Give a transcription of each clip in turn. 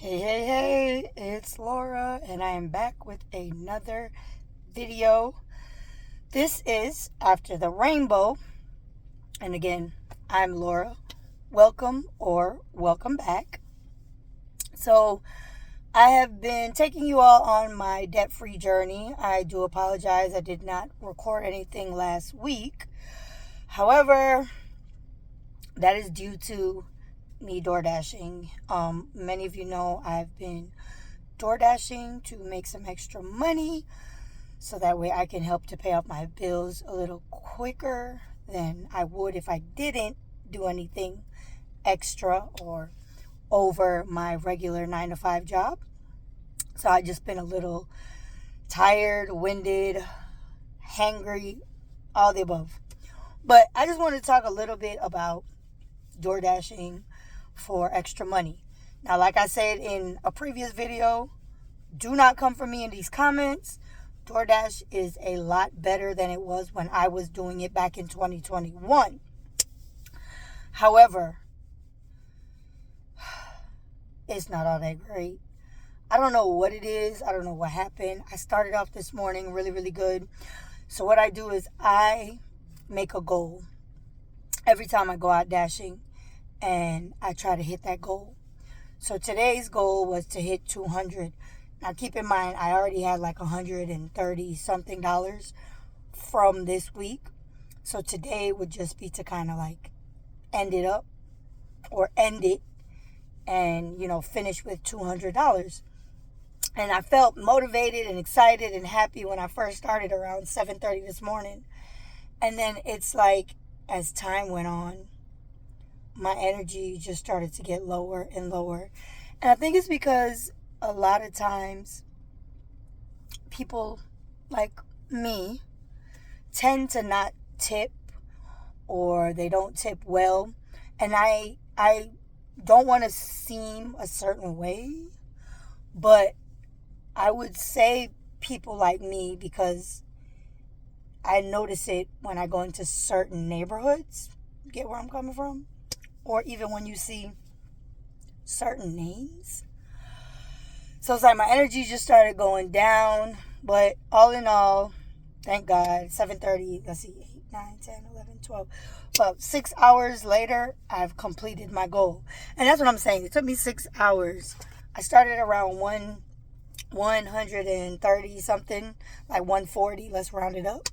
Hey, it's Laura, and I am back with another video. This is After the Rainbow, and again, I'm Laura. Welcome or welcome back. So, I have been taking you all on my debt-free journey. I do apologize, I did not record anything last week. However, that is due to me door dashing. Many of you know I've been door dashing to make some extra money so that way I can help to pay off my bills a little quicker than I would if I didn't do anything extra or over my regular 9 to 5 job. So I just been a little tired, winded, hangry, all the above. But I just want to talk a little bit about door dashing for extra money. Now, like I said in a previous video, do not come for me in these comments. DoorDash is a lot better than it was when I was doing it back in 2021. However, it's not all that great. I don't know what it is. I don't know what happened. I started off this morning really good. So what I do is I make a goal every time I go out dashing, and I try to hit that goal. So today's goal was to hit 200. Now keep in mind, I already had like $130 something from this week. So today would just be to kind of like end it up or end it and, finish with $200. And I felt motivated and excited and happy when I first started around 7:30 this morning. And then it's like, as time went on, my energy just started to get lower and lower. And I think it's because a lot of times people like me tend to not tip, or they don't tip well. And I don't want to seem a certain way, but I would say people like me because I notice it when I go into certain neighborhoods. Get where I'm coming from? Or even when you see certain names. So it's like my energy just started going down. But all in all, thank God, 7:30, let's see, 8, 9, 10, 11, 12. About 6 hours later, I've completed my goal. And that's what I'm saying. It took me 6 hours. I started around 130 something, like 140, let's round it up.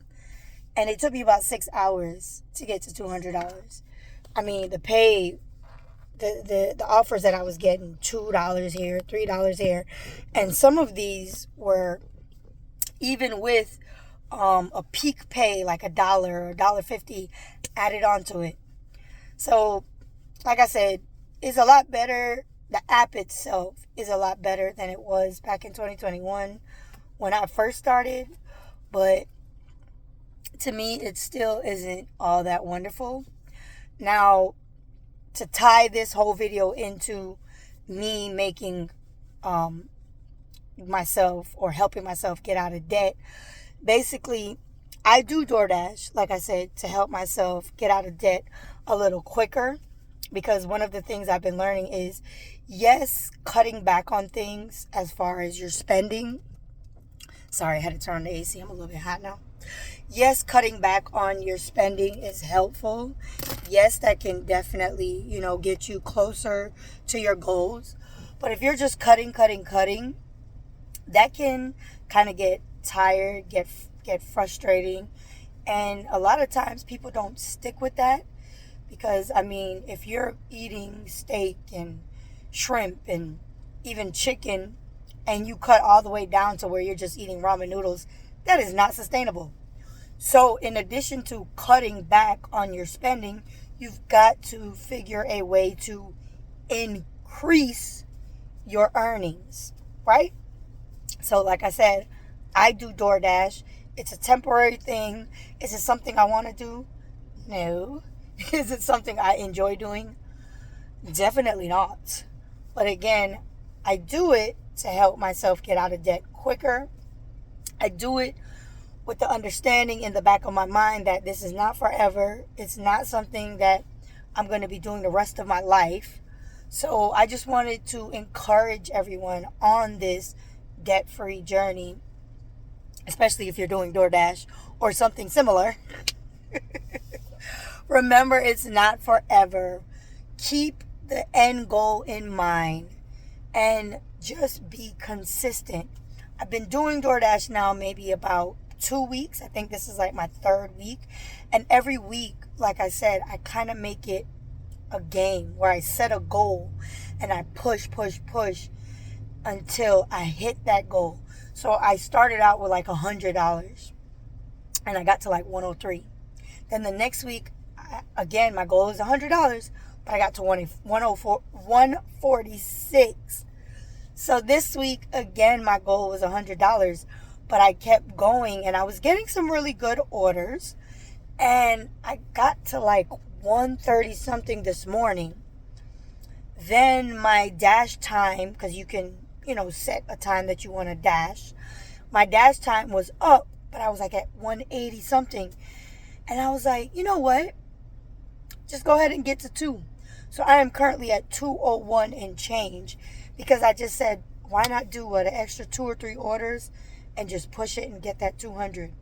And it took me about 6 hours to get to $200. I mean, the pay, the offers that I was getting, $2 here, $3 here. And some of these were even with a peak pay, like $1 or $1.50 added onto it. So, like I said, it's a lot better. The app itself is a lot better than it was back in 2021 when I first started. But to me, it still isn't all that wonderful. Now, to tie this whole video into me making myself or helping myself get out of debt, basically, I do DoorDash, like I said, to help myself get out of debt a little quicker. Because one of the things I've been learning is, yes, cutting back on things as far as your spending. Sorry, I had to turn on the AC. I'm a little bit hot now. Yes, cutting back on your spending is helpful. Yes, that can definitely, get you closer to your goals. But if you're just cutting, that can kind of get tired, get frustrating. And a lot of times people don't stick with that. Because, if you're eating steak and shrimp and even chicken, and you cut all the way down to where you're just eating ramen noodles, that is not sustainable. So in addition to cutting back on your spending, you've got to figure a way to increase your earnings, right? So like I said, I do DoorDash. It's a temporary thing. Is it something I want to do? No. Is it something I enjoy doing? Definitely not. But again, I do it to help myself get out of debt quicker. I do it with the understanding in the back of my mind that this is not forever. It's not something that I'm going to be doing the rest of my life. So I just wanted to encourage everyone on this debt-free journey, especially if you're doing DoorDash or something similar. Remember, it's not forever. Keep the end goal in mind and just be consistent. I've been doing DoorDash now maybe about 2 weeks. I think this is like my third week. And every week, like I said, I kind of make it a game where I set a goal and I push until I hit that goal. So I started out with like $100 and I got to like 103. Then the next week, again, my goal is $100, but I got to 146. So this week, again, my goal was $100, but I kept going and I was getting some really good orders. And I got to like 130 something this morning. Then my dash time, because you can, set a time that you want to dash. My dash time was up, but I was like at 180 something. And I was like, you know what? Just go ahead and get to 2. So I am currently at 201 and change because I just said, why not do an extra 2 or 3 orders and just push it and get that 200?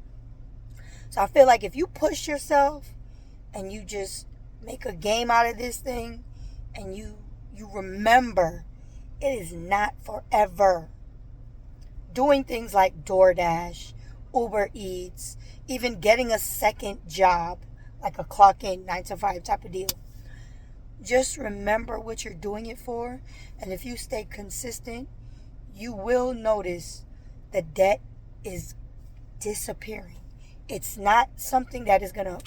So I feel like if you push yourself and you just make a game out of this thing and you remember it is not forever. Doing things like DoorDash, Uber Eats, even getting a second job, like a clock in 9 to 5 type of deal. Just remember what you're doing it for. And if you stay consistent, you will notice the debt is disappearing. It's not something that is going to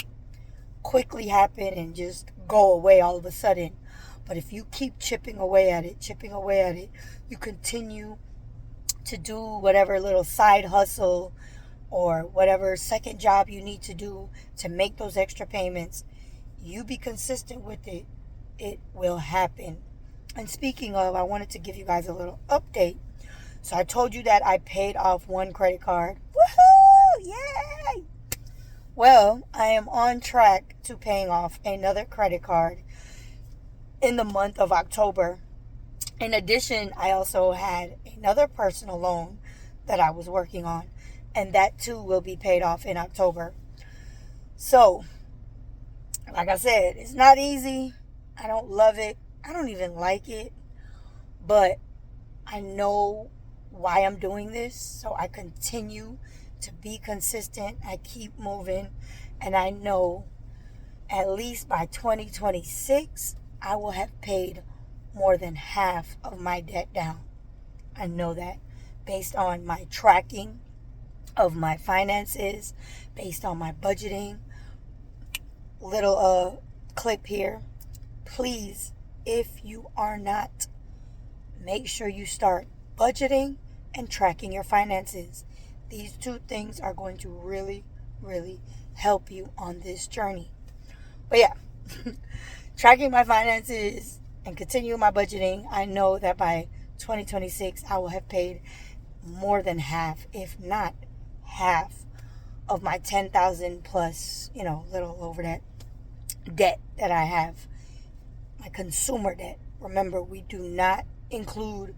quickly happen and just go away all of a sudden. But if you keep chipping away at it, you continue to do whatever little side hustle or whatever second job you need to do to make those extra payments. You be consistent with it. It will happen. And speaking of, I wanted to give you guys a little update. So I told you that I paid off one credit card. Woohoo! Yay! Well, I am on track to paying off another credit card in the month of October. In addition, I also had another personal loan that I was working on, and that too will be paid off in October. So, like I said, it's not easy. I don't love it. I don't even like it. But I know why I'm doing this, so I continue to be consistent. I keep moving, and I know at least by 2026, I will have paid more than half of my debt down. I know that based on my tracking of my finances, based on my budgeting. Little clip here. Please, if you are not, make sure you start budgeting and tracking your finances. These 2 things are going to really, really help you on this journey. But yeah, tracking my finances and continuing my budgeting, I know that by 2026, I will have paid more than half, if not half, of my 10,000 plus, little over that debt that I have. My consumer debt. Remember, we do not include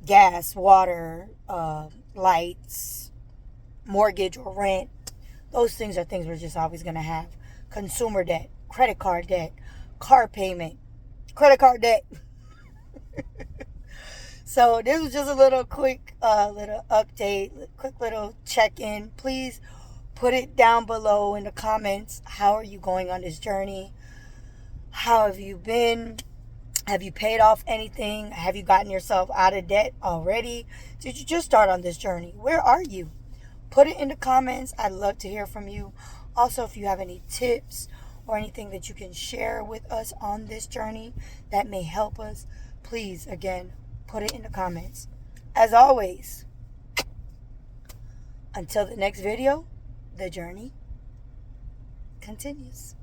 gas, water, lights, mortgage or rent. Those things are things we're just always going to have. Consumer debt, credit card debt, car payment, credit card debt. So this was just a little quick little update, quick little check-in. Please put it down below in the comments. How are you going on this journey? How have you been? Have you paid off anything? Have you gotten yourself out of debt already? Did you just start on this journey? Where are you? Put it in the comments. I'd love to hear from you. Also, if you have any tips or anything that you can share with us on this journey that may help us, please, again, put it in the comments. As always, until the next video, the journey continues.